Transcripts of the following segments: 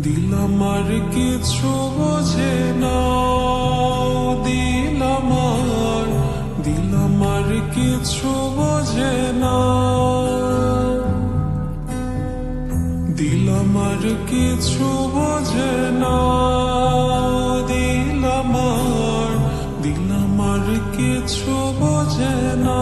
দিল আমার কিছু বোঝে না, দিল আমার কিছু বোঝে না, দিল আমার কিছু বোঝে না, দিল আমার কিছু বোঝে না।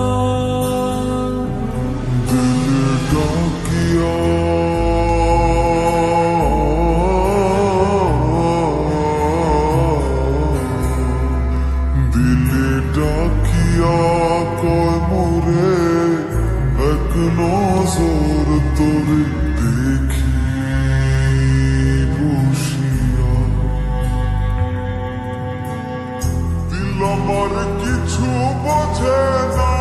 দিলে ডাকিয়া কয় মোরে এক নজর তোরে দেখি বসিয়া। দিল আমার কিছু বোঝে না,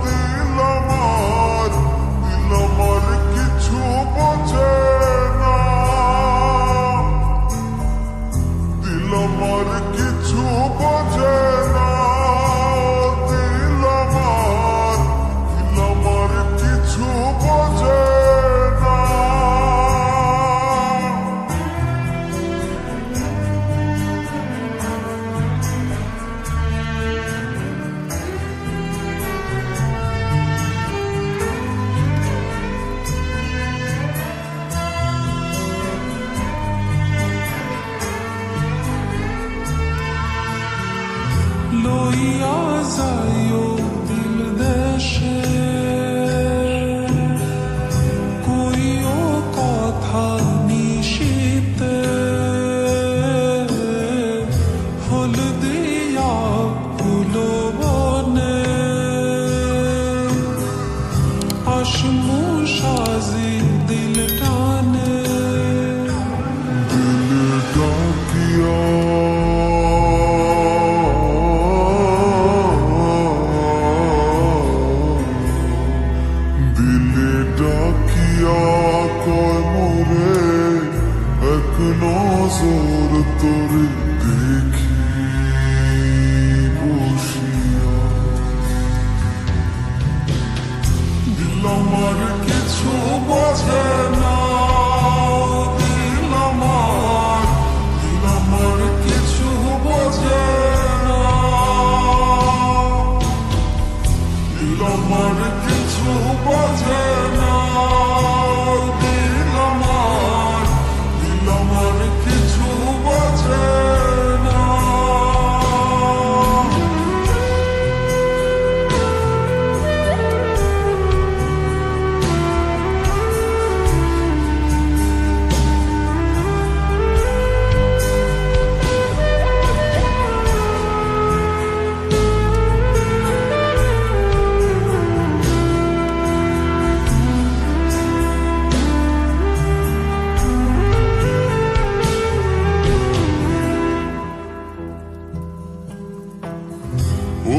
দিল আমার কিছু বোঝে না, দিল আমার কিছু বোঝে না, দিল আমার কিছু বোঝে না। লইয়া যাইও দিল দেশে, কইও কথা নিশীতে, ফুল দিয়া ফুল বনে, আসমু সাজি দিল টানে। দিলে ডাকিয়া ডাকিয়া কয় মোরে এক নজর তোরে দেখি বসিয়া। দিল আমার কিছু বোঝে না, দিল আমার কিছু বোঝে না, দিল আমার কিছু বোঝে না, দিল আমার কিছু বোঝে না।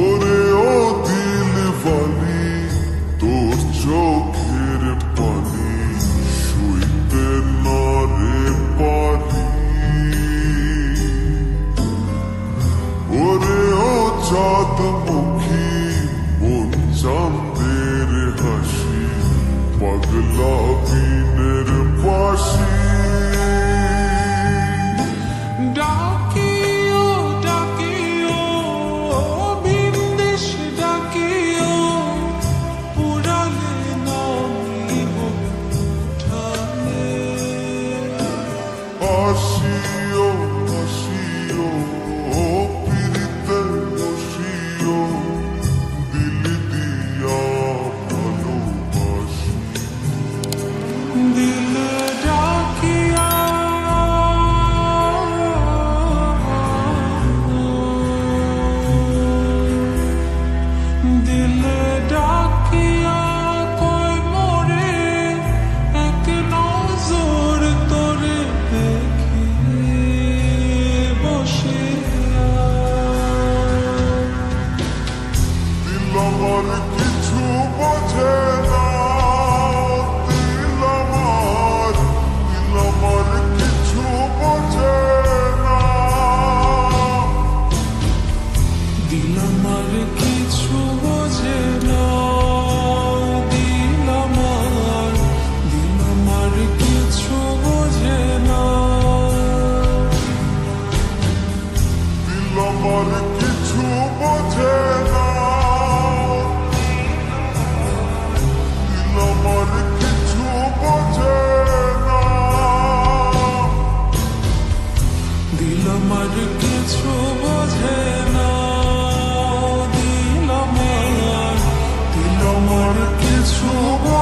ওরে ও দিলওয়ালি, তোর চোখের পানি শুইতে না রে পারি। ওরে ও চাঁদমুখী, মন চাঁদের হাসি, পাগলা বিনের বাসি। ডাকিও ডাকিও বিন্দেশ ডাকিও, পুরালে নামিব ঠানে। আসিও আসিও পিরিতে বসিও, দিল দিয়া ভালোবাসি। দিল ডাকি বোঝে না, দিল আমার কিছু বোঝে না, দিল আমার কিছু বোঝে না, দিল আমার কিছু বোঝে